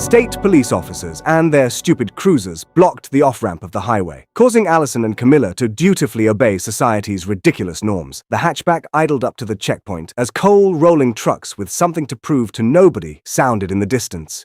State police officers and their stupid cruisers blocked the off-ramp of the highway, causing Allison and Camilla to dutifully obey society's ridiculous norms. The hatchback idled up to the checkpoint as coal-rolling trucks with something to prove to nobody sounded in the distance.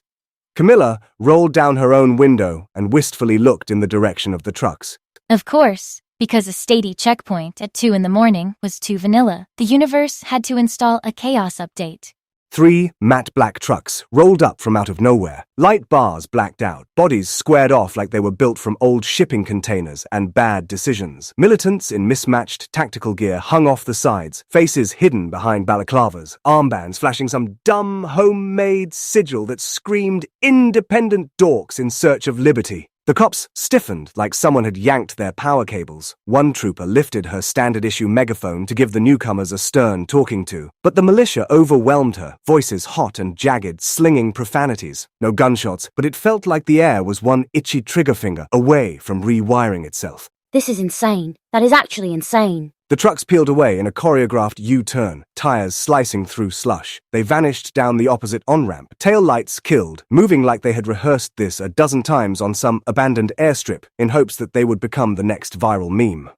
Camilla rolled down her own window and wistfully looked in the direction of the trucks. Of course, because a statey checkpoint at 2 in the morning was too vanilla. The universe had to install a chaos update. 3 matte black trucks rolled up from out of nowhere. Light bars blacked out, bodies squared off like they were built from old shipping containers and bad decisions. Militants in mismatched tactical gear hung off the sides, faces hidden behind balaclavas, armbands flashing some dumb homemade sigil that screamed independent dorks in search of liberty. The cops stiffened like someone had yanked their power cables. One trooper lifted her standard-issue megaphone to give the newcomers a stern talking to. But the militia overwhelmed her, voices hot and jagged, slinging profanities. No gunshots, but it felt like the air was one itchy trigger finger away from rewiring itself. This is insane. That is actually insane. The trucks peeled away in a choreographed U-turn, tires slicing through slush. They vanished down the opposite on-ramp, tail lights killed, moving like they had rehearsed this a dozen times on some abandoned airstrip in hopes that they would become the next viral meme.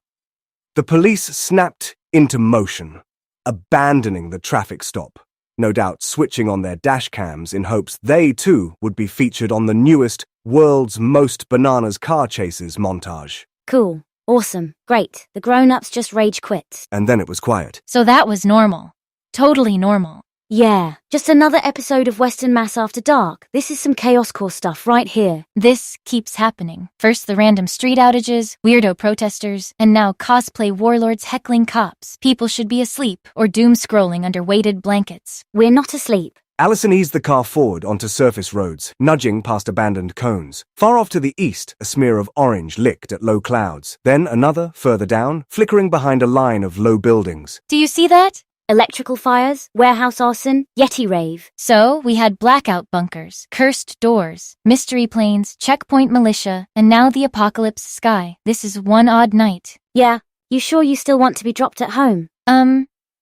The police snapped into motion, abandoning the traffic stop, no doubt switching on their dash cams in hopes they too would be featured on the newest World's Most Bananas Car Chases montage. Cool. Awesome. Great. The grown-ups just rage quit. And then it was quiet. So that was normal. Totally normal. Yeah, just another episode of Western Mass After Dark. This is some Chaos Core stuff right here. This keeps happening. First the random street outages, weirdo protesters, and now cosplay warlords heckling cops. People should be asleep or doom-scrolling under weighted blankets. We're not asleep. Allison eased the car forward onto surface roads, nudging past abandoned cones. Far off to the east, a smear of orange licked at low clouds. Then another, further down, flickering behind a line of low buildings. Do you see that? Electrical fires, warehouse arson, Yeti rave. So, we had blackout bunkers, cursed doors, mystery planes, checkpoint militia, and now the apocalypse sky. This is one odd night. Yeah, you sure you still want to be dropped at home?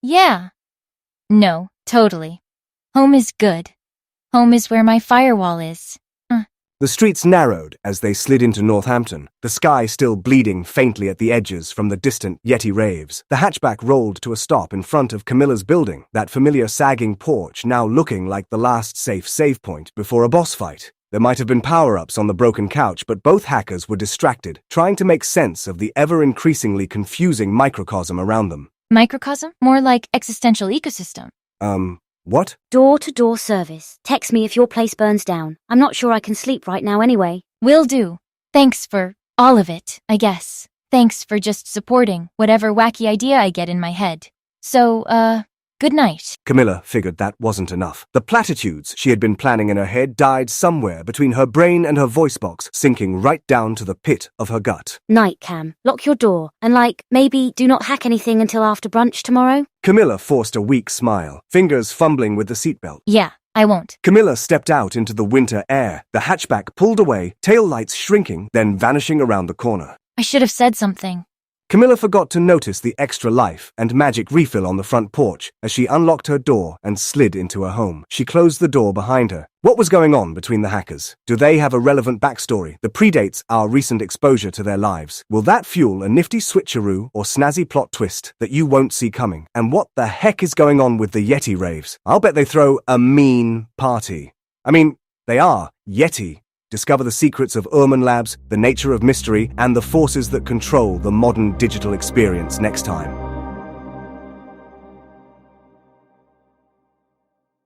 Yeah. No, totally. Home is good. Home is where my firewall is. The streets narrowed as they slid into Northampton, the sky still bleeding faintly at the edges from the distant Yeti raves. The hatchback rolled to a stop in front of Camilla's building, that familiar sagging porch now looking like the last safe save point before a boss fight. There might have been power-ups on the broken couch, but both hackers were distracted, trying to make sense of the ever-increasingly confusing microcosm around them. Microcosm? More like existential ecosystem. What? Door-to-door service. Text me if your place burns down. I'm not sure I can sleep right now anyway. Will do. Thanks for all of it, I guess. Thanks for just supporting whatever wacky idea I get in my head. So, good night. Camilla figured that wasn't enough. The platitudes she had been planning in her head died somewhere between her brain and her voice box, sinking right down to the pit of her gut. Night, Cam. Lock your door. And maybe do not hack anything until after brunch tomorrow? Camilla forced a weak smile, fingers fumbling with the seatbelt. Yeah, I won't. Camilla stepped out into the winter air. The hatchback pulled away, tail lights shrinking, then vanishing around the corner. I should have said something. Camilla forgot to notice the extra life and magic refill on the front porch as she unlocked her door and slid into her home. She closed the door behind her. What was going on between the hackers? Do they have a relevant backstory that predates our recent exposure to their lives? Will that fuel a nifty switcheroo or snazzy plot twist that you won't see coming? And what the heck is going on with the Yeti raves? I'll bet they throw a mean party. I mean, they are Yeti. Discover the secrets of Urman Labs, the nature of mystery, and the forces that control the modern digital experience next time.